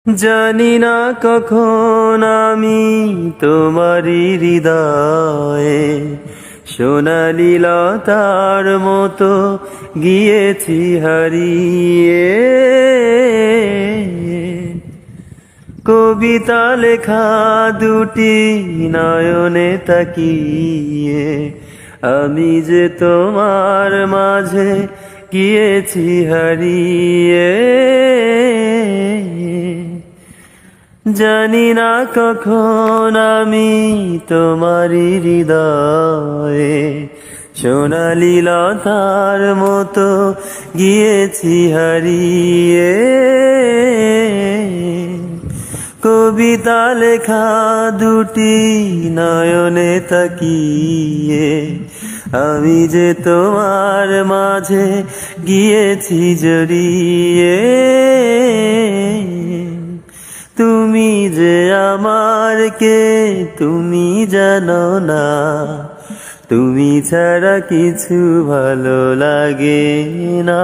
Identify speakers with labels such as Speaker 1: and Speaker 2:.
Speaker 1: জানি না কখন আমি তোমারই হৃদয়ে সোনালি লতার মতো গিয়েছি হারিয়ে। কবিতা লেখা দুটি নয়নে তাকিয়ে আমি যে তোমার মাঝে গিয়েছি হারিয়ে। জানি না কখন আমি তোমারই হৃদয়ে সোনালি লতার মতো গিয়েছি হারিয়ে। কবিতা লেখা দুটি নয়নে তাকিয়ে আমি যে তোমার মাঝে গিয়েছি জড়িয়ে। তুমি যে আমার কে তুমি জানো না, তুমি ছাড়া কিছু ভালো লাগে না।